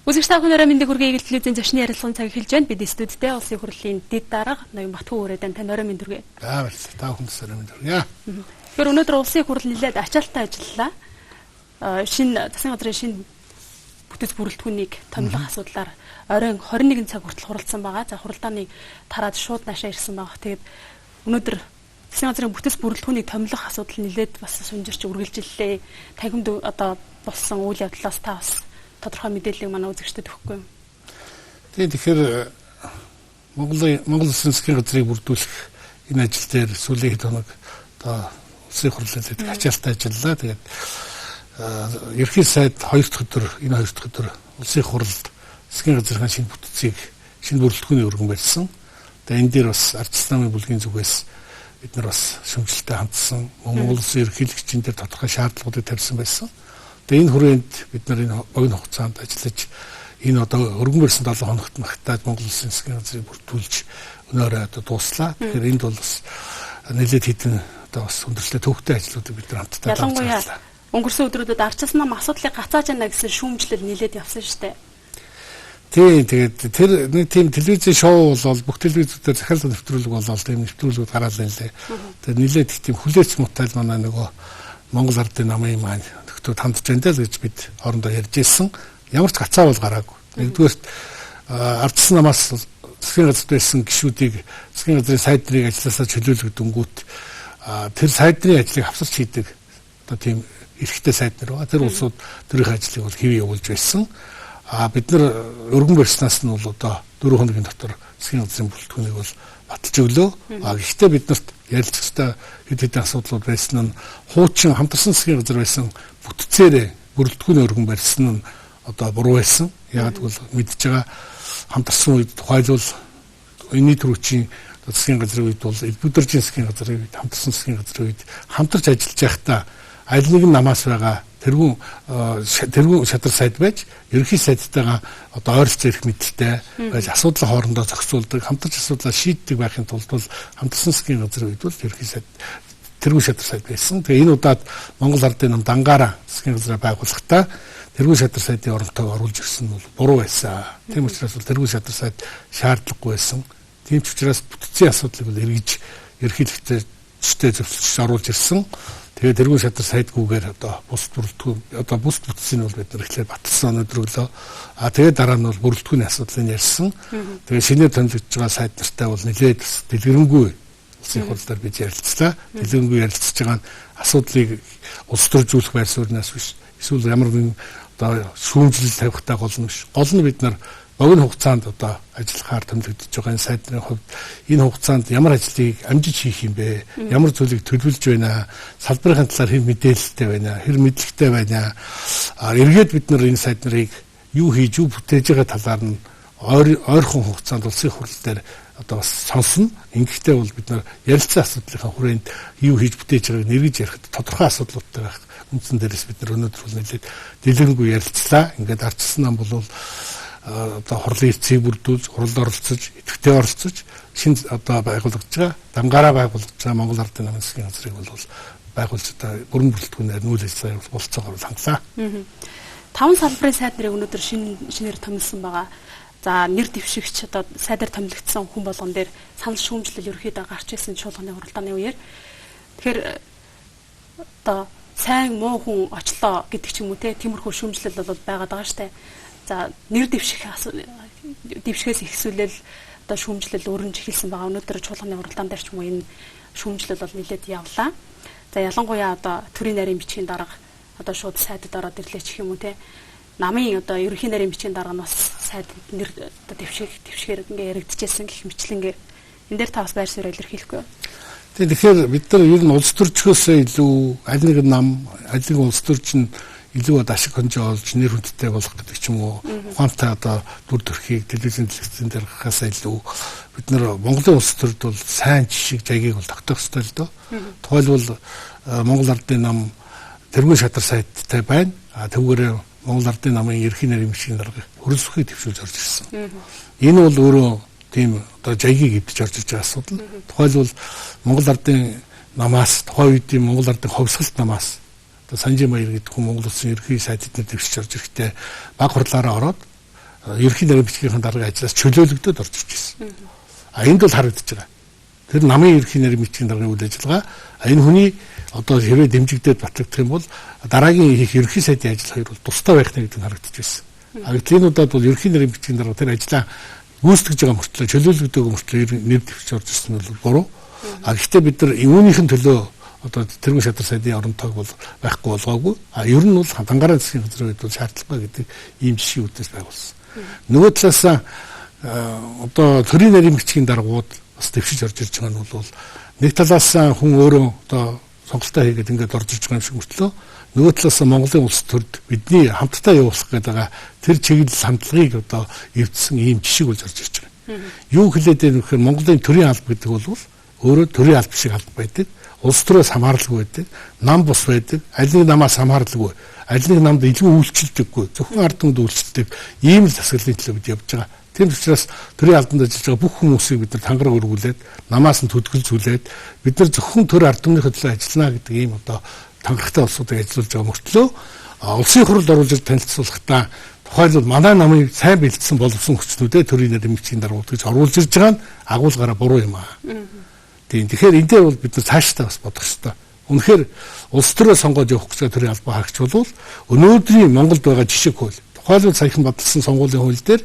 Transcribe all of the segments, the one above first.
Үзэгч та бүхэн орой мэндийг хүргэе. Игэл телевизийн зочны ярилцлагын цаг эхэлж байна. Бид студидтэй улсын хурлын дэд дарга ноён Батхүү өрөөдөн тань орой мэнд хүргэе. За баярлалаа. Та бүхэнд орой мэнд хүргэе. Тэгэхээр өнөөдөр улсын хурл нэлээд ачаалттай ажиллалаа. Шинэ засгийн газрын шинэ бүтэц бүрэлдэхүүнийг томилох асуудлаар оройн 21 цаг хүртэл хуралдсан байгаа. За хуралдааны тараад шууд наашаа ирсэн байгаа. Тэгээд өнөөдөр засгийн газрын бүтэц бүрэлдэхүүнийг томилох асуудал нэлээд бас сунжирч үргэлжиллээ. Танхимд одоо болсон үйл явдлаас та бас тодорхой мэдээллийг манай үзэгчдэд өгөхгүй юм. Тэгэхээр Монгол Улсын засгийн газрыг бүрдүүлэх энэ ажил дээр сүүлийн хэд хоног одоо улсын хурлын ачаалттай ажиллалаа. Тэгээд ерхий сайд 2 дахь өдөр энэ 2 дахь өдөр улсын хуралд засгийн газрын шинэ бүтцийг шинэ бүрэлдэхүүний өргөн барьсан. Тэгээд энэ дээр бас ардчилсан намын бүлгийн зүгээс бид нар бас шүүмжлэлтэй хандсан. Монгол Улсын ерөнхийлөгчийн дээр тодорхой шаардлагуудыг тавьсан байсан. Тэгээд энэ хүрээнд бид нар энэ богино хугацаанд ажиллаж энэ одоо өргөн барьсан 7 хоногт магтаад Монгол Улсын засгийн газрыг бүрдүүлж өнөөрөө одоо дууслаа. Тэгэхээр энд бол бас нэлээд хэдэн одоо бас хүндрэлтэй төвхтэй ажлуудыг бид нар хамтдаа ялангуяа өнгөрсөн өдрүүдэд ардчилсан нам асуудлыг гацааж яана гэсэн шүүмжлэл нэлээд явсан шүү дээ. Тэгээд тэр нэг тийм телевизийн шоу бол бүх телевизүүдээр захиалга нэвтрүүлэг болоод тийм нэвтрүүлгүүд гараад байна лээ. Тэгээд нэлээд их тийм хүлээц мутайл манай нөгөө Монгол ардын намын маань нөхдүүд хандж байна л гэж бид хоорондоо ярьж ирсэн. Ямар ч гацаа бол гараагүй. Нэгдүгээр ардчилсан намаас засгийн газарт байсан гишүүдийг засгийн газрын сайд нарыг ажилласаа чөлөөлөх дөнгүүт тэр сайд нарын ажлыг хавсарч хийдэг одоо тийм эрхтэй сайд нар байгаа. Тэр улсууд тэрийн ажлыг бол хэвээ явуулж байсан. Бид нар өргөн барьснаас нь бол одоо 4 хоногийн дотор засгийн газрын бүрэлдэхүүнийг бол баталж өглөө. Гэхдээ бид нарт ярилцах ёстой хэд хэдэн асуудлууд байсан нь хуучин хамтарсан засгийн газар байсан бүтцээрээ бүрэлдэхүүний өргөн барьсан нь одоо буруу байсан. Яг бол мэдж байгаа хамтарсан үед тухайлбал энэний төрөчийн засгийн газрын үед бол элбүдэржийн засгийн газрын үед хамтарсан засгийн газрын үед хамтарч ажиллаж байхдаа аль нэг нь намаас байгаа тэргүүн шадар сайд байж ерөнхий сайдтайгаа одоо ойролцоо ирэх мэдлэлтэй байж асуудлаа хоорондоо зохицуулдаг, хамтарч асуудлаа шийддэг байхын тулд бол хамтарсан засгийн газрын үед бол ерөнхий сайд тэргүүн шадар сайд байсан. Тэгээ энэ удаад Монгол ардын нам дангаараа засгийн газраа байгуулахдаа тэргүүн шадар сайдын оронтойг оруулж ирсэн нь бол буруу байсан. Тийм учраас бол тэргүүн шадар сайд шаардлагагүй байсан. Тийм ч учраас бүтцийн асуудлыг бол эргэж ерөнхийлөгчтэй зөвшөөрч оруулж ирсэн. Тэгээд тэргүүн шадар сайдгүйгээр одоо бус бүрэлдэхүүн одоо бус бүтцийг бол бид нар ихлээр баталсан өнөөдрөглөө. Тэгээд дараа нь бол бүрэлдэхүүний асуудлыг ярьсан. Тэгээд шинээр томилогдож байгаа сайд нартай бол нэлээд дэлгэрэнгүй улсын хурлаар бид ярилцлаа. Дэлгэрэнгүй ярилцж байгаа нь асуудлыг улс төржүүлэх байр сууриас биш. Эсвэл ямар нэгэн одоо шүүмжлэл тавихтай гол нь биш. Гол нь бид нар богино хугацаанд одоо ажиллахаар томилогдож байгаа энэ сайдны хувьд энэ хугацаанд ямар ажлыг амжиж хийх юм бэ? Ямар зүйлийг төлөвлөж байна? Салбарын талаар хэв мэдээлэлтэй байна? Хэр мэдлэгтэй байна? Эргээд бид нар энэ сайд нарыг юу хийж юу бүтээж байгаа талаар нь ойрхон хугацаанд улсын хурал дээр одоо бас сонсно. Ингэхдээ бол бид нар ярилцсан асуудлынхаа хүрээнд юу хийж бүтээж байгааг нэргэж ярихад тодорхой асуудлуудтай байх үндсэн дээрээс бид нар өнөөдөр нэлээд дэлгэрэнгүй ярилцлаа. Ингээд ардчилсан нам бол одоо хурлын эцгийг бүрдүүлж, хуралд оролцож, идэвхтэй оролцож, шинэ одоо байгуулагдж байгаа, дангаараа байгуулагдж байгаа Монгол ардын намын засгийн газрыг бол байгуулж одоо бүрэн бүрэлдэхүүнээр нүүл ажиллагааг болцоогоор хангалаа. 5 салбарын сайд нарыг өнөөдөр шинээр томилсон байгаа. За нэр дэвшигч одоо сайдаар томилогдсон хүн болгон дээр санал шүүмжлэл ерөөхдөө гарч ирсэн чуулганы хуралдааны үеэр тэгэхээр одоо сайн муу хүн очлоо гэдэг ч юм уу тиймэрхүү шүүмжлэл бол байгаад байгаа штэ. За нэр дэвшихээс ихсүүлэл одоо шүүмжлэл өрнж эхэлсэн байгаа. Өнөөдөр чуулганы хуралдаан дээр ч юм уу энэ шүүмжлэл бол нэлээд явлаа. За ялангуяа одоо төрийн нарийн бичгийн дарга одоо шууд сайдад ороод ирлээ ч юм уу намын одоо ерөнхий нарийн бичгийн дарга нь бас сайд нэр одоо дэвшгээр ингээ яригдчихсэн гэх мэтлэнгээр энэ дээр та бас байр суурь илэрхийлэхгүй юу? Тэгэхээр бид нар ер нь улс төрчгөөсөө илүү аль нэгэн нам, аль нэгэн улс төрч нь илүү ашиг хонжоо олж нэр хүндтэй болох гэдэг ч юм уу. Ухаантай одоо дүр төрхийг телевизэн дэлгэцэн дээр гаргахаас илүү бид нар Монголын улс төрд бол сайн жишг жайгийг бол тогтоох ёстой л доо. Тухайлбал Монгол ардын нам тэргүүн шадар сайдтай байна. Тэгвгээр Монгол ардын намын ерхий нарийн бичгийн дарга хөрөлсөхийг төвшүүлж орж ирсэн. Энэ бол өөрөө тийм одоо жайгийг эвдэж орж иж байгаа асуудал. Тухайлбал Монгол ардын намаас тухайн үеийн Монгол ардын ховсгалт намаас Санжи Баяр гэдэг хүн Монгол Улсын ерөнхий сайд эднэр дэвшиж орж ирэхдээ баг хурлаараа ороод ерөнхий нарийн бичгийн дарга ажлаас чөлөөлөгдөд орж ирж байсан. Энд бол харагдаж байгаа. Тэр намын ерөнхий нарийн бичгийн дарганы үйл ажиллагаа энэ хүний одоо хэрвээ дэмжигдээд батлагдах юм бол дараагийн их ерөнхий сайдын ажил хоёр бол тусдаа байх нэг нь харагдаж байсан. Гэтэл энэ удаад бол ерөнхий нарийн бичгийн дарга тэр ажлаа гүйцэтгэж байгаа мөртлөө чөлөөлөгдөг мөртлөө нэр дэвшиж орж ирсэн нь бол буруу. Гэхдээ бид нар үүнийхэн төлөө одоо тэргүүн шадар сайдын орон тоог бол байхгүй болгоогүй. Ер нь бол хангаараа засгийн газрын үед бол шаардлагатай гэдэг ийм жишээ үүднээс байгуулсан. Нөгөө талаас одоо төрийн нарийн бичгийн даргууд бас дэвшиж орж ирж байгаа нь бол нэг талаас хүн өөрөө одоо сонголтоо хийгээд ингээд орж ирж байгаа юм шиг мөртлөө нөгөө талаас Монголын улс төрд бидний хамтдаа явуулах гэдэг тэр чиглэл хандлагыг одоо эвдсэн ийм жишээ болж орж ирж байгаа. Юу хэлээд байна вэ гэхээр Монголын төрийн алба гэдэг бол өөрөө төрийн алба шиг алба байдаг. Улс төрөөс хамааралгүй байдаг. Нам бус байдаг. Аль нэг намаас хамааралгүй. Аль нэг намд илүү үйлчлдэггүй. Зөвхөн ард түмэд үйлчлдэг ийм л засаглалын төлөө бид явж байгаа. Тийм учраас төрийн албанд ажиллаж байгаа бүх хүмүүсийг бид нар тангараг өргүүлээд намаас нь төдгөлзүүлээд бид нар зөвхөн төр ард түмний хөдөлгөөн ажиллана гэдэг ийм одоо тангарагтай улсуудыг ажиллуулж байгаа мөртлөө улсын хурлд оруулж танилцуулахдаа тухайлбал манай намын сайн бэлдсэн боловсон хүчнүүдээ төрийн нарийн бичгийн даргууд гэж оруулж ирж байгаа нь агуулгаараа буруу юм аа. Тийм. Тэгэхээр энэ дээр бол бид нар цаашдаа бас бодох ёстой. Үнэхээр улс төрөө сонгоод явах гэж төрийн албаа хаагч болвол өнөөдрийн Монголд байгаа жишээ хууль тухайлбал саяхан батлсан сонгуулийн хууль дээр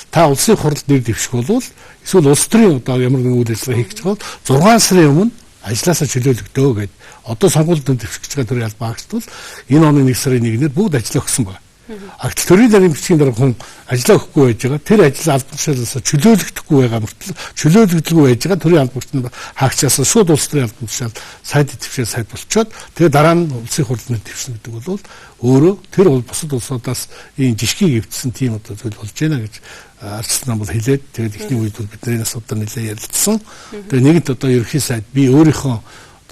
та улсын хурлд нэр дэвших болвол эсвэл улс төрийн одоо ямар нэгэн үйл ажиллагаа хийх гэж бол 6 сарын өмнө ажлаасаа чөлөөлөгдөө гэдэг одоо сонгуульд дэвших гэж байгаа төрийн албаа хаагч бол энэ оны 1 сарын 1-нд бүгд ажиллаа өгсөн байна. Агт төрийн нарийн бичгийн дарга хүн ажиллаа өгөхгүй байж байгаа. Тэр ажил албан тушаалаас чөлөөлөгдөхгүй байгаа мөртлөө чөлөөлөгдөлгүй байж байгаа төрийн албан тушаалд хаагчаас шууд улс төрийн албан тушаалд сайд дэвшээ сайд болчоод тэгээ дараа нь улсын хурлд дэвшсэн гэдэг бол өөрөө тэр бол бусад улсуудаас ийм жишгийг эвдсэн тийм одоо зүйл болж байна гэж арчсан нам бол хэлээд тэгээд ихний үед бол бидний асуудал нэлээд ярилцсан. Тэгээ нэгэнт одоо ерөнхий сайд би өөрийнхөө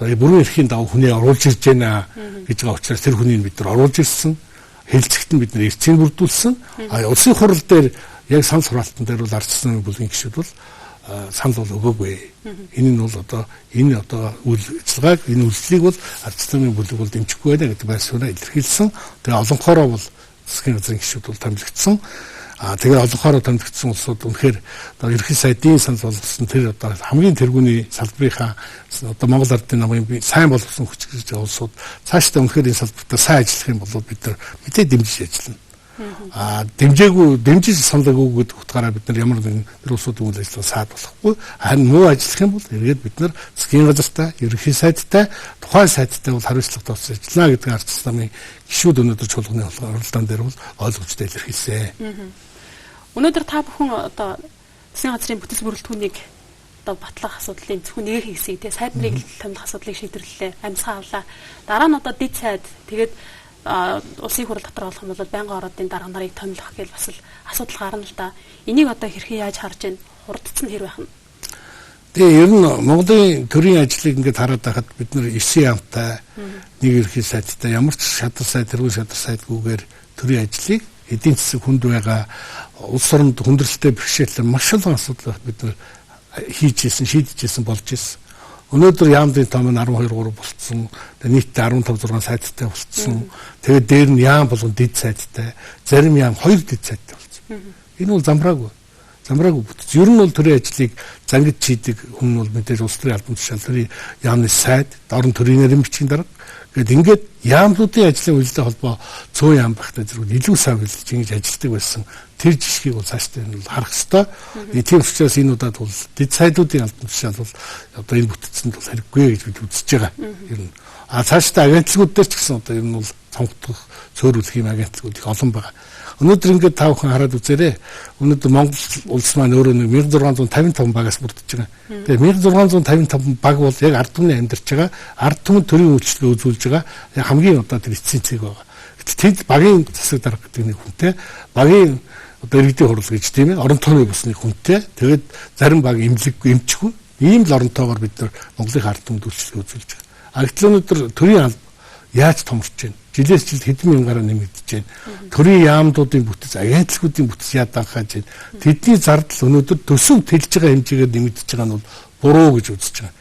одоо бүрэн эрхийн даваа хүнээ оруулж ирж байна гэж байгаа учраас тэр хүнийг бид нар оруулж ирсэн. Хэлцэгт нь бид нэр эрчийг бүрдүүлсэн. Улсын хурал дээр яг санал хураалтан дээр бол арчсан намын бүлгийн гишүүд бол санал бол өгөөгүй. Энэ нь бол одоо энэ одоо үйл ажиллагааг энэ үйлчлэгийг бол арчсан намын бүлэг бол дэмжихгүй байна гэдэг байсураа илэрхийлсэн. Тэгээ олонхороо бол засгийн газрын гишүүд бол томилогдсон. Тэгээ олонхороо томилогдсон улсууд үнэхээр одоо ерөнхий сайдын санал болгосон тэр одоо хамгийн тэргүүний салбарынхаа одоо Монгол ардын намын сайн болгосон хүч гэж байгаа улсууд цаашдаа үнэхээр энэ салбартаа сайн ажиллах юм бол бид нар мэдээ дэмжиж ажиллана. Дэмжиж санал өгөөд утгаараа бид нар ямар нэгэн тэр улсуудын үйл ажиллагаа саад болохгүй. Харин муу ажиллах юм бол эргээд бид нар засгийн газартай, ерөнхий сайдтай, тухайн сайдтай бол хариуцлага тооцож ажиллана гэдэг арчсан намын гишүүд өнөөдөр чуулганы оролдоон дээр бол ойлгомжтой илэрхийлсэн. Өнөөдөр та бүхэн одоо засгийн газрын бүтэц бүрэлдэхүүнийг одоо батлах асуудлын зөвхөн нэг хэсэг тий сайд нарыг томилох асуудлыг шийдвэрлэлээ, амьсгаа авлаа. Дараа нь одоо дэд сайд тэгээд улсын хурал дотор болох юм бол байнгын ороодын дарга нарыг томилох гэж бас л асуудал гарна л да. Энийг одоо хэрхэн яаж харж байна? Хурдцсан хэр байх нь? Тэгээ ер нь Монголын төрийн ажлыг ингээд хараад байхад бид нар 9 яамтай нэг ерхий сайдтай ямар ч шадар сайд, тэргүүн шадар сайдгүйгээр төрийн ажлыг эдийн засаг хүнд байгаа улс оронд хүндрэлтэй бэрхшээлтэй маш олон асуудал бид нар хийж ирсэн, шийдэж ирсэн болж ирсэн. Өнөөдөр яамдын том нь 12-3 болцсон. Нийтдээ 15-6 сайдтай болцсон. Тэгээд дээр нь яам болгон дэд сайдтай, зарим яам 2 дэд сайдтай болцсон. Энэ бол замбраагүй бүтц. Ер нь бол төрийн ажлыг зангид чийдэг хүн бол мэдээж улс төрийн албан тушаал төрийн яамны сайд, дорн төрийн нарийн бичгийн дарга гэд ингээд яамлуудын ажлын үйлдэл холбоо цөөн яам багтаа зэрэг илүү сайн үйлдэж ингэж ажилтдаг байсан. Тэр жишгийг бол цаашдаа нь харах ёстой. Тийм учраас энэ удаад бол дэд сайдуудын албан тушаал бол одоо энэ бүтцэнд бол хэрэггүй гэж бид үзэж байгаа. Ер нь цаашдаа агентлагууд дээр ч гэсэн одоо ер нь бол сонгогдох цөөрүүлэх юм агентлагууд их олон байгаа. Өнөөдөр ингээд та бүхэн хараад үзээрэй. Өнөөдөр Монгол улс маань өөрөө 1655 багаас бүрдэж байгаа. Тэгээ 1655 баг бол яг ард түмний амьдарч байгаа. Ард түмэнд төрийн үйлчлэл үзүүлж байгаа. Яг хамгийн одоо тэр эцсийн цэг байгаа. Тэд багийн засаг дарга гэдэг нэг хүнтэй, багийн одоо иргэдийн хурал гэж тийм ээ, орон тооны бусны хүнтэй. Тэгээд зарим баг эмнэлэггүй эмчгүй. Ийм л оронтойгоор бид нар Монголын ард түмэнд үйлчлэл үзүүлж байгаа. Гэтэл өнөөдөр төрийн алба яаж томорч байна? Жилээс жилд хэдэн мянгаараа нэмэгдэж байна. Төрийн яамдуудын бүтэц, агентлагуудын бүтэц ядаанхааж байна. Тэдний зардал өнөөдөр төсөв тэлж байгаа хэмжээгээр нэмэгдэж байгаа нь бол буруу гэж үзэж байгаа.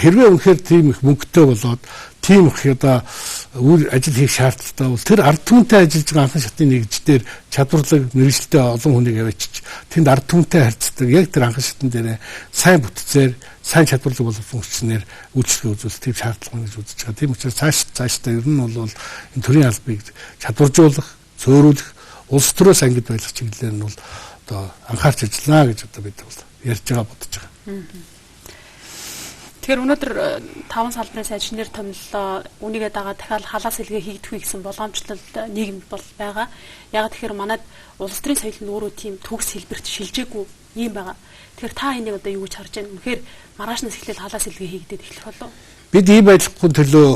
Хэрвээ үнэхээр тийм их мөнгөтэй болоод тийм их одоо үр ажил хийх шаардлагатай бол тэр ард түмэнтэй ажиллаж байгаа анхан шатны нэгждэр чадварлаг мэргэжилтэй олон хүнийг авчиж тэнд ард түмэнтэй харьцдаг яг тэр анхан шатн дээр сайн бүтцээр сайн чадварлаг болов функцнэр үйлчлэгээ үзүүлэх тийм шаардлага гэж үзэж байгаа. Тийм учраас цаашдаа ер нь бол энэ төрийн албыг чадваржуулах, зөөрүүлэх, улс төрөөс ангид байлгах чиглэлээр нь бол одоо анхаарч ажиллана гэж одоо бид бол ярьж байгаа бодож байгаа. Тэгэхээр өнөөдөр 5 салбарын сайд шинээр томиллоо. Үнийгээ дагаад дахиад халаас илгээ хийгдэхгүй гэсэн боломжтой нийгэм бол байгаа. Яг тэгэхээр манайд улс төрийн соёл нь өөрөө тийм төгс хэлбэрт шилжээгүй юм байгаа. Тэгэхээр та энийг одоо юу гэж харж байна? Үнэхээр маргаашнаас эхлээд халаас илгээ хийгдээд эхлэх болов? Бид ийм байдлахгүй төлөө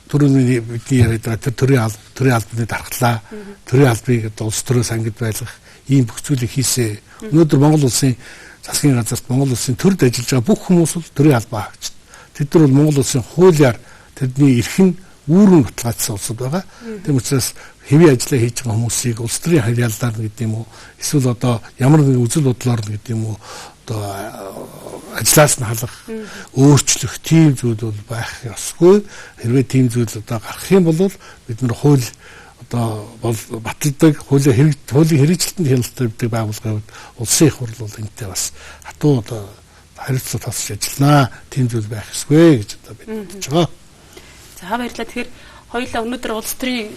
түрүүний бидний яриад байгаа төрийн албаны дархлаа, төрийн албыг одоо улс төрөөс ангид байлгах ийм бүх зүйлийг хийсэ. Өнөөдөр Монгол улсын засгийн газарт Монгол улсын төрд ажиллаж байгаа бүх хүмүүс бол төрийн албаа хаагч. Тэд нар бол Монгол улсын хуулиар тэдний эрх нь үүрэн баталгаажсан улсууд байгаа. Тийм учраас хэвийн ажиллаа хийж байгаа хүмүүсийг улс төрийн харьяалалаар гэдэг юм уу, эсвэл одоо ямар нэгэн үзэл бодлоор гэдэг юм уу, одоо ажлаас нь халах, өөрчлөх тийм зүйл бол байх ёсгүй. Хэрвээ тийм зүйл одоо гарах юм бол бид нар хууль одоо баталдаг, хуулийн хэрэгжилтэнд хяналттай гэдэг байгууллагын хувьд улсын их хурл бол энэтэй бас хатуу одоо хариуцлага тасч ажиллана. Тийм зүйл байх ёсгүй гэж одоо бид бодож байгаа. За баярлалаа. Тэгэхээр хоёулаа өнөөдөр улс төрийн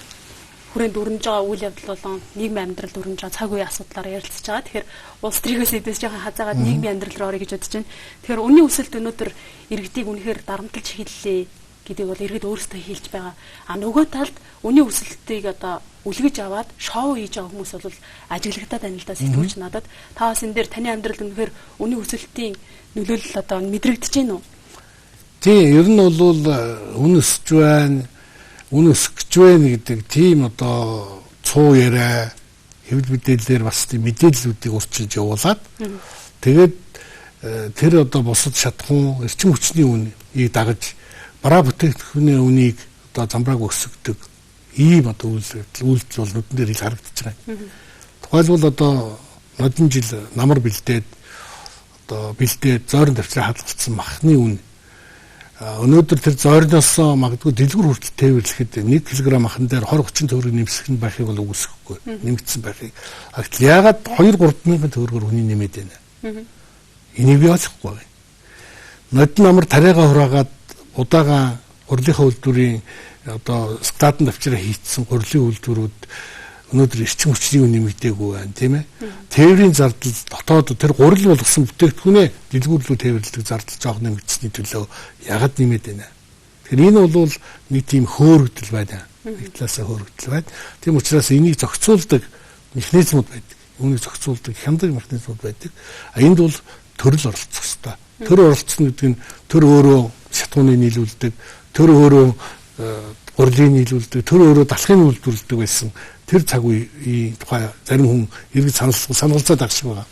хүрээнд өрнөж байгаа үйл явдал болон нийгмийн амьдралд өрнөж байгаа цаг үеийн асуудлаар ярилцж байгаа. Тэгэхээр улс төрийнхөөс эдээс жоохон хазаагаад нийгмийн амьдрал руу орё гэж бодож байна. Тэгэхээр үнийн өсөлт өнөөдөр иргэдийг үнэхээр дарамтлж хэллээ гэдэг бол иргэд өөрсдөө хэлж байгаа. А нөгөө талд үнийн өсөлтийг одоо үлгэж аваад шоу хийж байгаа хүмүүс бол ажиглагдаад байна л да сэтгүүлч надад. Та бас энэ дээр таны амьдралд үнэхээр үнийн өсөлтийн нөлөөлөл одоо мэдрэгдэж байна уу? Тийм, ер нь бол үн өсөж байна, үн өсөх гэж байна гэдэг тийм одоо цуу яриа, хэвлэл мэдээлэлээр бас тийм мэдээллүүдийг урьдчилж явуулаад тэгээд тэр одоо бусад шатхуун эрчим хүчний үнийг дагаж бараа бүтээгдэхүүний үнийг одоо замбрааг өсгдөг ийм одоо үйлдэл бол нүдэн дээр ил харагдаж байгаа. Тухайлбал одоо нодон жил намар бэлдээд зойрон тавьчраа хадгалсан махны үн өнөөдөр тэр зойрноос магадгүй дэлгүр хүртэл тээвэрлэхэд 1 кг махан дээр 20-30 төгрөг нэмсэх нь байхыг бол үгүйсэхгүй нэмэгдсэн байхыг. Яагаад 2-3 мянган төгрөгөөр хүний нэмээд байна? Энийг би ойлгохгүй байна. Нодон намар тариагаа хураагаад удаага урлагийнхаа үйлдвэрийн одоо складын давчраа хийцсэн гурилын үйлдвэрүүд өнөөдөр эрчим хүчний үн нэмэгдээгүй байна, тийм ээ. Тээврийн зардал дотоод тэр гурил болгосон бүтээгдэхүүнээ дэлгүүрлүү тээвэрлэдэг зардал жоох нэмэгдсэний төлөө ягаад нэмээд байна? Тэгэхээр энэ бол нэг тийм хөөрөгдөл байна. Нэг талаасаа хөөрөгдөл байна. Тийм учраас энийг зохицуулдаг механизмууд байдаг. Үүнийг зохицуулдаг хяндаг механизмууд байдаг. Энд бол төрөл оролцох ёстой. Төр оролцсон гэдэг нь төр өөрөө шатгууны нийлүүлдэг, төр өөрөө гурилын нийлүүлдэг, төр өөрөө далахын үйлдвэрлэдэг байсан. Тэр цаг үеийн тухай зарим хүн иргэд саналцаад агшиг байгаа.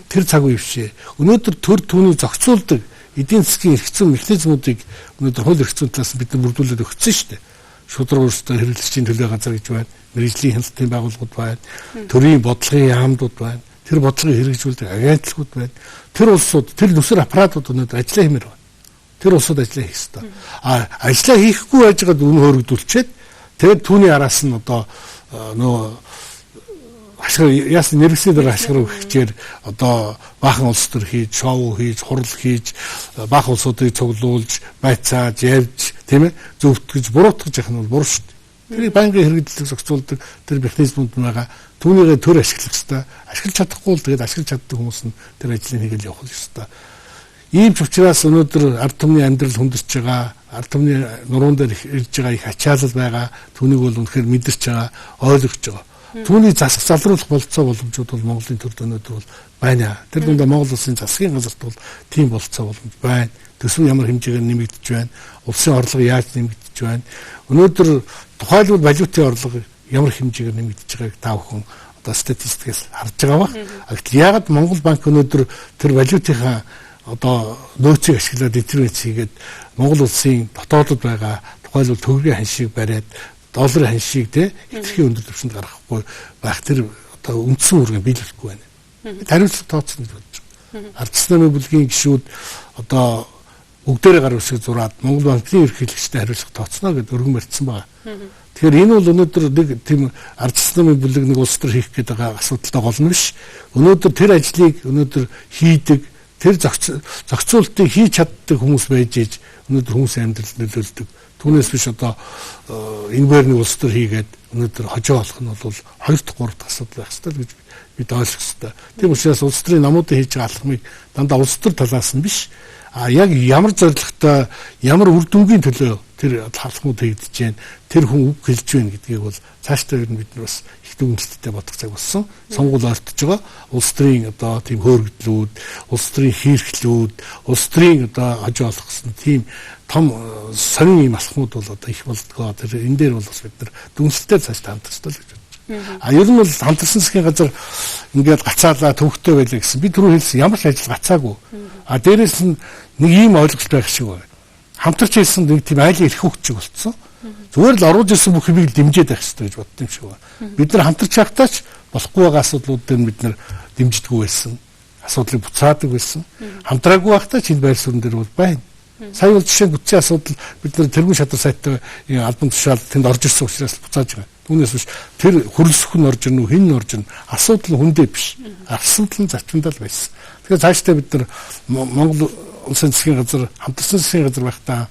Тэр цаг үе бишээ. Өнөөдөр төр түүнийг зохицуулдаг эдийн засгийн эрх зүйн механизмуудыг өнөөдөр хууль эрх зүйн талаас бид нар бүрдүүлээд өгсөн шүү дээ. Шудраг өөрсдөө хэрэглэгчийн төлөө газар гэж байна. Мэргэжлийн хяналтын байгууллагууд байна. Төрийн бодлогын яамдууд байна. Тэр бодлогыг хэрэгжүүлдэг агентлагууд байна. Тэр улсууд, тэр нүсэр аппаратууд өнөөдөр ажиллаа хэмээр байна. Тэр улсууд ажиллаа хийх ёстой. Ажиллаа хийхгүй байж байгаад үн хөргдүүлчихэд тэгээд түүний араас нь одоо нөө ашиг яасан нэрвсний дээр ашиг өгчээр одоо баахан улс төр хийж, шоу хийж, хурал хийж, баах улсуудыг цуглуулж, байцааж, явж, тийм ээ, зөвтгөж, буруутгаж явах нь бол буруу шүү дээ. Тэрийг байнгын хэрэгдлийг зохицуулдаг тэр механизмууд байгаа. Түүнийгээ төр ашиглах ёстой. Ашиглаж чадахгүй бол тэгээд ашиглаж чаддаг хүмүүс нь тэр ажлыг хийгээл явах ёстой. Ийм ч учраас өнөөдөр ард түмний амьдрал хүндэрч байгаа, ард түмний нуруунд дээр ирж байгаа их ачаалал байгаа. Түүнийг бол үнэхээр мэдэрч байгаа, ойлгож байгаа. Түүний засах залруулах болцоо боломжууд бол Монголын төрд өнөөдөр бол байна. Тэр дундаа Монгол улсын засгийн газарт бол тийм болцоо боломж байна. Төсөв ямар хэмжээгээр нэмэгдэж байна? Улсын орлого яаж нэмэгдэж байна? Өнөөдөр тухайлбал валютын орлого ямар хэмжээгээр нэмэгдэж байгааг та бүхэн одоо статистикээс харж байгаа бах. Яагаад Монгол банк өнөөдөр тэр валютынхаа одоо нөөцийг ашиглаад интервенц хийгээд Монгол улсын дотоодод байгаа тухайлбал төгрөгийн ханшийг бариад долларын ханшийг итгэхийн өндөр түвшинд гаргахгүй байх тэр одоо үндсэн үүргийг биелүүлэхгүй байна. Хариуцлага тооцсон гэж бодож байна. Ардчилсан намын бүлгийн гишүүд одоо бүгдээрээ гар үсэг зураад Монгол банкны ерөнхийлөгчтэй хариуцлага тооцно гэдээ өргөн барьсан байгаа. Тэгэхээр энэ бол өнөөдөр нэг тийм ардчилсан намын бүлэг нэг улс төр хийх гэдэг асуудалтай гол нь биш. Өнөөдөр тэр ажлыг өнөөдөр хийдэг, тэр зохицуултыг хийж чаддаг хүмүүс байж ээж өнөөдөр хүмүүсийн амьдралд нөлөөлдөг. Түүнээс биш одоо энэ байрны улс төр хийгээд өнөөдөр хожоо болох нь бол 2 дахь 3 дахь асуудал байх ёстой гэж бид ойлгох ёстой. Тийм учраас улс төрийн намуудын хийж байгаа алхмыг дандаа улс төр талаас нь биш, яг ямар зорилготой, ямар үр дүнгийн төлөө тэр алхмууд хийгдэж байна, тэр хүн үг хэлж байна гэдгийг бол цаашдаа ер нь бид нар бас их дүгнэлттэй бодох цаг болсон. Сонгуул ойртож байгаа. Улс төрийн одоо тийм хөөргөдлүүд, улс төрийн хийрхлүүд, улс төрийн одоо хожоо олох гэсэн тийм том сонин юм алхмууд бол одоо их болдгоо. Тэр энэ дээр бол бас бид нар дүгнэлттэй цаашдаа хамтах ёстой л гэж бодож. Ер нь бол хамтарсан засгийн газар ингээд гацаалаа төвхтэй байлаа гэсэн. Би түрүү хэлсэн ямар ч ажил гацаагүй. Дээрээс нь нэг ийм ойлголт байх шиг байна. Хамтарч хэлсэн нэг тийм айлын эрх хөвчөг болцсон. Зүгээр л оруулж ирсэн бүх юмыг дэмжиж байх хэрэгтэй гэж бодсон юм шиг байна. Бид нар хамтарч явтаач болохгүй байгаа асуудлууд дээр бид нар дэмждэггүй байсан. Асуудлыг буцаадаг байсан. Хамтраагүй байхдаа ч энэ байр суурин дээр бол байна. Сая бол жишээ нь бүтцийн асуудал бид нар тэргүүн шадар сайттай албан тушаал тэнд орж ирсэн учраас буцааж байгаа. Түүнээс биш тэр хөрөлсөх нь орж ирнэ үү, хэн нь орж ирнэ. Асуудал нь хүндээ биш. Асуудал нь зарчимдаа л байсан. Тэгэхээр цаашдаа бид нар Монгол улсын засгийн газар, хамтарсан засгийн газар байхдаа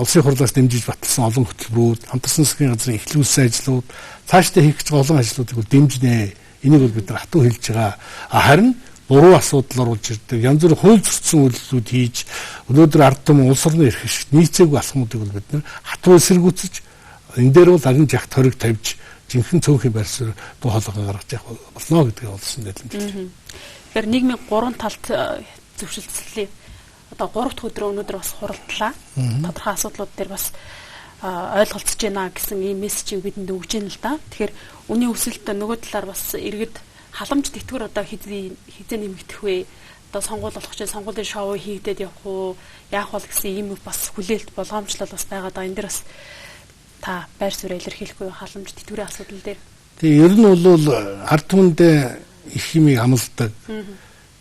улсын хурлаас дэмжиж баталсан олон хөтөлбөрүүд, хамтарсан засгийн газрын эхлүүлсэн ажлууд, цаашдаа хийх гэж байгаа олон ажлуудыг бол дэмжинэ. Энийг бол бид нар хатуу хэлж байгаа. Харин буруу асуудал оруулж ирдэг. Янз бүрийн хууль зөрчсөн үйлдэлүүд хийж өнөөдөр ард түмэн улс орны эрх ашигт нийцээгүй алхмуудыг бол бид нар хатуу эсэргүүцэж энэ дээр бол аган жагт хориг тавьж жинхэнэ цөөхөн байр суурь дуу хоолой гаргаж явах болно гэдгийг олсон дэлгэмжлээ. Тэгэхээр нийгмийн 3 талт зөвшөлтсөлийн одоо 3 дахь өдрөө өнөөдөр бас хуралдлаа. Тодорхой асуудлууд дээр бас ойлголцож байна гэсэн ийм мессежийг бидэнд өгж байна л да. Тэгэхээр үний өсөлт нөгөө талаар бас иргэд халамж тэтгэр одоо хизээ нэмэгдэх вэ? Одоо сонгуул болох чинь сонгуулийн шоу хийгдээд явах уу? Яах вэ гэсэн ийм бас хүлээлт болгоомжлол бас байгаа даа. Энэ дэр бас та байр суурь илэрхийлэхгүй халамж тэтгэврийн асуудал дээр. Тэгээ ер нь бол ард түмэндээ их юмыг амладаг.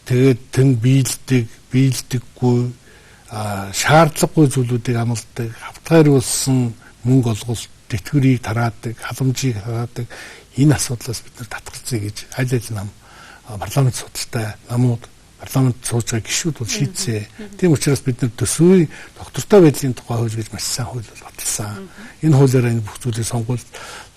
Тэгээд тэн биелдэггүй шаардлагагүй зүйлүүдийг амладаг. Хавтгайруулсан мөнгө олголт, тэтгэврийг тараадаг, халамжийг тараадаг. Энэ асуудлаас бид нар татгалзъя гэж аль аль нам парламент судалтай намууд парламент сууж байгаа гишүүд бол шийдсэн. Тийм учраас бид нар төсвийн доктортой байдлын тухай хууль гэж маш сайн хууль баталсан. Энэ хуулиараа энэ бүх зүйлийг сонгуул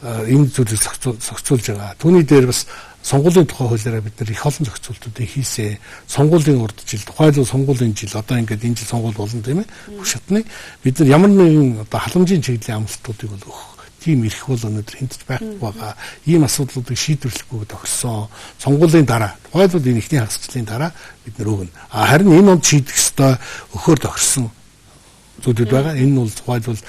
энэ зүйлийг зохицуулж байгаа. Түүний дээр бас сонгуулийн тухай хуулиараа бид нар их олон зохицуултуудыг хийсэн. Сонгуулийн урд жил, тухайлбал сонгуулийн жил, одоо ингээд энэ жил сонгуул болно тийм ээ. Бүх шатны бид нар ямар нэгэн одоо халамжийн чиглэлийн амлалтуудыг бол өгөх тийм эрх бол өнөөдөр хинтж байхгүй байгаа. Ийм асуудлуудыг шийдвэрлэхгүй тохирсон. Сонгуулийн дараа, тухайлбал энэ ихний хагасчлалын дараа бид нар өгнө. Харин энэ онд шийдэх ёстой өхөөр тохирсон зүйлүүд байгаа. Энэ нь бол тухайлбал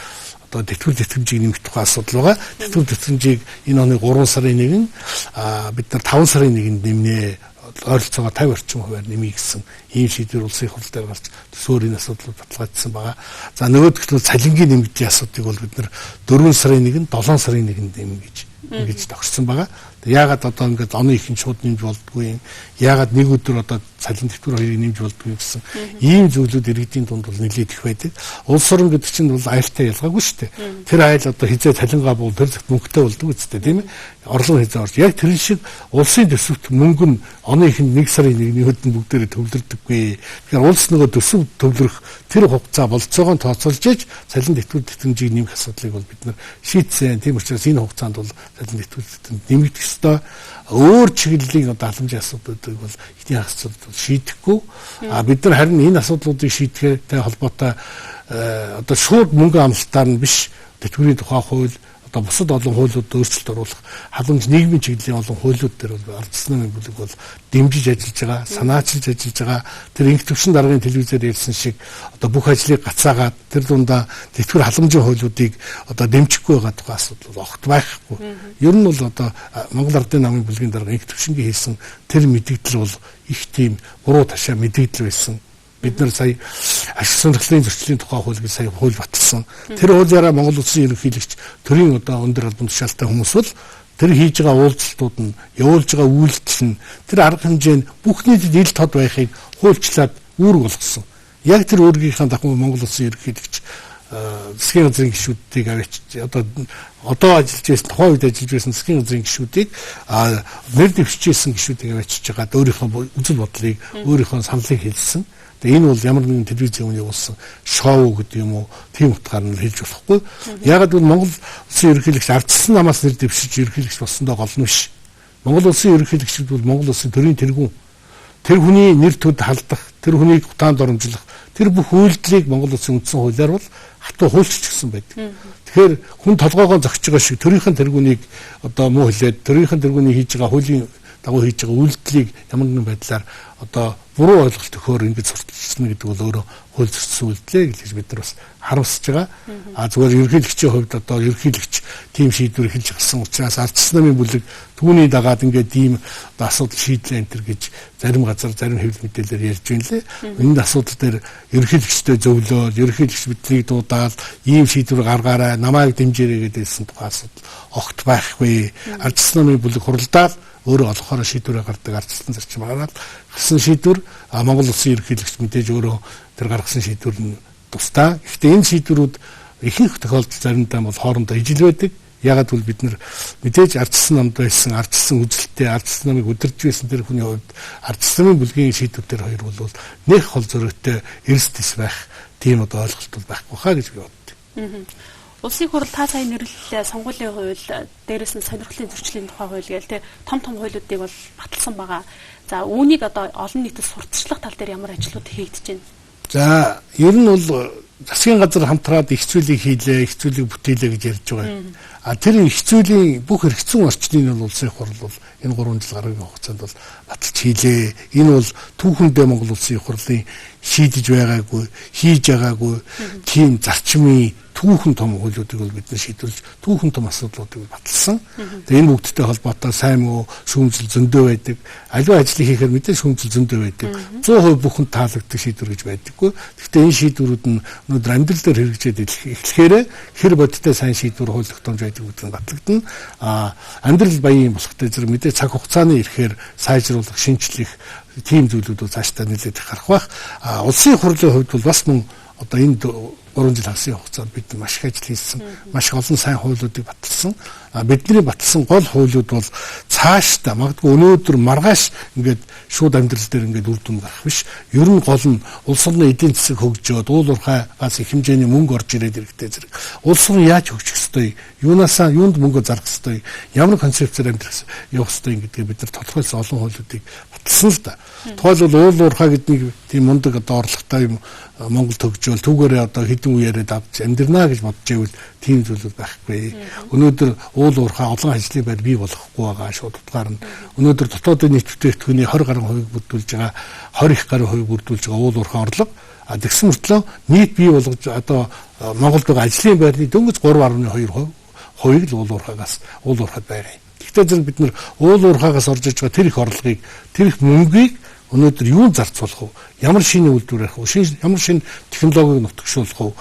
одоо тэтгэвэр тэтгэмжийг нэмэх тухай асуудал байгаа. Тэтгэвэр тэтгэмжийг энэ оны 3 сарын 1-нд бид нар 5 сарын 1-нд нэмнэ. Ойролцоогоо 50 орчим хувиар нэмье гэсэн ийм шийдвэр улсын хурл дээр гарч төсөөр энэ асуудлыг баталгаажсан байгаа. За нөгөөх нь цалингийн нэмэгдлийн асуудыг бол бид нар 4 сарын 1-нд 7 сарын 1-нд нэмнэ гэж ингэж тохирсон байгаа. Яагаад одоо ингээд оны ихэнх шууд нэмж болдгүй юм? Яагаад нэг өдөр одоо цалин тэтгэвэр хоёрыг нэмж болдгүй юм гэсэн ийм зүйлүүд иргэдийн дунд бол нэлээд их байдаг. Улс орн гэдэг чинь бол айлтай ялгаагүй шүү дээ. Тэр айл одоо хизээ цалингаа бол тэр мөнгөтэй болдог үстэй тийм ээ. Орлого хязгаар орж яг тэр шиг улсын төсөвт мөнгө нь оны ихэнд 1 сарын 1-ний өдөрт бүгдээрээ төвлөрдөггүй. Тэгэхээр улс нөгөө төсөв төвлөрөх тэр хугацаа болцоогоо тооцоолж иж цалин тэтгэвэр тэтгэмжийг нэмэх асуудлыг бол бид нар шийдсэн. Тийм учраас энэ хугацаанд бол цалин тэтгэвэр тэтгэмж нэмэгдэх ёстой. Өөр чиглэлийн одоо халамжийн асуудлуудыг бол ихний асуудал шийдэхгүй. Бид нар харин энэ асуудлуудыг шийдэхтэй холбоотой одоо шууд мөнгө амлалтаар нь биш тэтгэврийн тухай хууль одоо бусад олон хуулиуд өөрчлөлт оруулах халамж нийгмийн чиглэлийн олон хуулиуд дээр бол ардчилсан намын бүлэг бол дэмжиж ажиллаж байгаа, санаачилж ажиллаж байгаа. Тэр инх төвшин даргын телевизээр ярьсан шиг одоо бүх ажлыг гацаагаад тэр дундаа тэтгэвэр халамжийн хуулиудыг одоо дэмжихгүй байгаа тухай асуудал огт байхгүй. Ер нь бол одоо Монгол Ардын намын бүлгийн дарга инх төвшингийн хийсэн тэр мэдээлэл бол их тийм буруу ташаа мэдээлэл байсан. Бид нар сая ашиг сонирхлын зөрчлийн тухай хуулийг сая хууль баталсан. Тэр хуулиараа Монгол Улсын ерөнхийлөгч төрийн одоо өндөр албан тушаалтай хүмүүс бол тэр хийж байгаа уулзалтууд нь, явуулж байгаа үйлдэл нь, тэр арга хэмжээ нь бүх нийтэд ил тод байхыг хуульчлаад үүрэг болгосон. Яг тэр өөргийнхээ дахин Монгол Улсын ерөнхийлөгч засгийн газрын гишүүдийг авч одоо ажиллаж байсан тухайн үед ажиллаж байсан засгийн газрын гишүүдийг нэр дэвшижсэн гишүүдийг авчиж байгаа өөрийнхөө үзэл бодлыг өөрийнхөө саналыг хэлсэн. Тэгээ энэ бол ямар нэгэн телевизийн өмнө явуулсан шоу гэдэг юм уу тийм утгаар нь хэлж болохгүй. Ягаад гэвэл Монгол Улсын ерөнхийлөгч ардчилсан намаас нэр дэвшиж ерөнхийлөгч болсондоо гол нь биш. Монгол Улсын ерөнхийлөгчд бол Монгол Улсын төрийн тэргүүн. Тэр хүний нэр төд халдах, тэр хүнийг хутаанд оромжлох, тэр бүх үйлдэлийг Монгол Улсын үндсэн хуулиар бол хатуу хуульчилж гисэн байдаг. Тэгэхээр хүн толгоогоо зогсож байгаа шиг төрийнхэн тэргүүнийг одоо муу хэлээд төрийнхэн тэргүүний хийж байгаа хуулийн дагуу хийж байгаа үйлдэлийг ямар нэгэн байдлаар одоо буруу ойлголт өгөхөөр ингэж сурталчилна гэдэг бол өөрөө хууль зөрчсөн үйлдэл гэж бид нар бас харамсаж байгаа. Зүгээр ерөнхийлөгчийн хувьд одоо ерөнхийлөгч тийм шийдвэр хэлж гарсан учраас ардчилсан намын бүлэг түүний дагаад ингээд ийм асуудал шийдлээ энэ төр гэж зарим газар зарим хэвлэл мэдээлэлээр ярьж байна лээ. Энэ асуудал дээр ерөнхийлөгчтэй зөвлөөл, ерөнхийлөгч биднийг дуудаад ийм шийдвэр гаргаарай, намайг дэмжээрэй гэдээсэн тухай асуудал огт байхгүй. Ардчилсан намын бүлэг хуралдаад өөрөө олохоор шийдвэрээ гаргадаг ардчилсан зарчим гаргаад гарсан шийдвэр Монгол Улсын ерөнхийлөгч мэдээж өөрөө тэр гаргасан шийдвэр нь тусдаа. Гэхдээ энэ шийдвэрүүд ихэнх тохиолдолд заримдаа бол хоорондоо ижил байдаг. Ягаад гэвэл бид нар мэдээж ардчилсан намд байсан, ардчилсан үзэлтэй, ардчилсан намыг удирдах байсан тэр хүний хувьд ардчилсан намын бүлгийн шийдвэр хоёр бол нэг хол зөрөгтэй эрс тис байх тийм одоо ойлголт бол байхгүй хаа гэж би боддог. Улсын хурал та сайн нэрлэлээ сонгуулийн хууль дээрээс нь сонирхлын зөрчлийн тухай хууль гээл том хуулиудыг бол баталсан байгаа. За үүнийг одоо олон нийтэд сурталчлах тал дээр ямар ажлууд хийгдэж байна? За ер нь бол засгийн газар хамтраад их зүйлийг хийлээ, их зүйлийг бүтээлээ гэж ярьж байгаа юм. Тэр их зүйлийн бүх хэрэгцсэн орчныг нь улсын хурал бол энэ 3 жил гаруйгийн хугацаанд бол баталж хийлээ. Энэ бол түүхэндээ Монгол Улсын хурлын шийдэж байгаагүй, хийж байгаагүй тийм зарчмын түүхэн том хуулиудыг бол бид нар шийдвэрлэж түүхэн том асуудлуудыг баталсан. Тэгээ энэ бүгдтэй холбоотой сайн муу шүүмжил зөндөө байдаг. Аливаа ажлыг хийхээр мэдээ шүүмжил зөндөө байдаг. 100% бүхэнд таалагддаг шийдвэр гэж байдаггүй. Гэхдээ энэ шийдвэрүүд нь өнөөдөр амьдрал дээр хэрэгжээд эхлэхээр хэр бодиттой сайн шийдвэр хууль тогтоомж байдаг гэдэг нь батлагдана. Амьдрал баян болохтой зэрэг мэдээ цаг хугацааны ирэхээр сайжруулах, шинжлэх тийм зүйлүүд бол цаашдаа нэлээд их гарах байх. Улсын хурлын хувьд бол бас мөн одоо энэ 3 жил хасын хугацаанд бид маш их ажил хийсэн, маш олон сайн хуулиудыг баталсан. Бидний баталсан гол хуулиуд бол цаашдаа магадгүй өнөөдөр маргааш ингээд шууд амьдрал дээр ингээд үр дүн гарах биш. Ер нь гол нь улс орны эдийн засаг хөгжөөд уул уурхайгаас их хэмжээний мөнгө орж ирээд ирэхтэй зэрэг улс орн яаж хөгжих ёстой, юунасаа юунд мөнгө зарах ёстой, ямар концепцээр амьдрах явах ёстой гэдгийг бид нар тодорхойлсон олон хуулиудыг баталсан л да. Тухайлбал уул уурхай гэдэг тийм мундаг одоо орлоготой юм Монгол төгжөөл түүгээрээ одоо хэдэн үеэрээ давж амьдрнаа гэж бодож байвал тийм зүйлүүд байхгүй. Өнөөдөр уул уурхай олон ажлын байр бий болохгүй байгаа шууд утгаар нь. Өнөөдөр дотоодын нийт бүтээгдэхүүний 20 гаруй хувийг бүрдүүлж байгаа 20 их гаруй хувийг бүрдүүлж байгаа уул уурхай орлого тэгсэн мөртлөө нийт бий болгож одоо Монголд байгаа ажлын байрны дөнгөж 3.2% хувийг л уул уурхайд байгаа. Гэхдээ зэрэг бид нар уул уурхайгаас орж иж байгаа тэр их орлогыг, тэр их мөнгийг өнөөдөр юу зарцуулах вэ? Ямар шинэ үйлдвэр авах вэ? Ямар шинэ технологиг нутагшуулах вэ?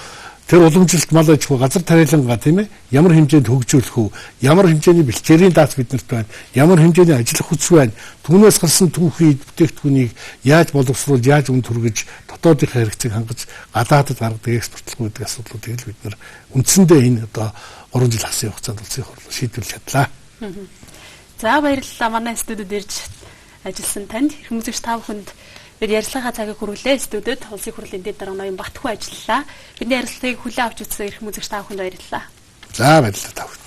Тэр уламжилт мал аж ахуй газар тариалангаа тийм ээ ямар хэмжээнд хөгжүүлэх вэ? Ямар хэмжээний бэлчээрийн дац биднэрт байна? Ямар хэмжээний ажиллах хүч байна? Түүнээс гарсан түүхий бүтээгдэхүүнийг яаж боловсруулж, яаж үнд хүргэж, дотоодынхаа хэрэгцээг хангаж, гадаадд гаргадаг экспортлох гэдэг асуудлуудыг л бид нар үндсэндээ энэ одоо 3 жил хасын хугацаанд улсын хурлаар шийдвэрлэж чадлаа. За баярлалаа манай студид ирж ажилласан танд хүмүүжигч та бүхэнд бид ярилцлагаа цагийг хүргэлээ. Студид улсын хурлын дэд дарга ноён Батхүү ажиллалаа. Бидний ярилцлагыг хүлээн авч үзсэн эрх хүмүүжигч та бүхэнд баярлалаа. За баярлалаа та бүхэнд.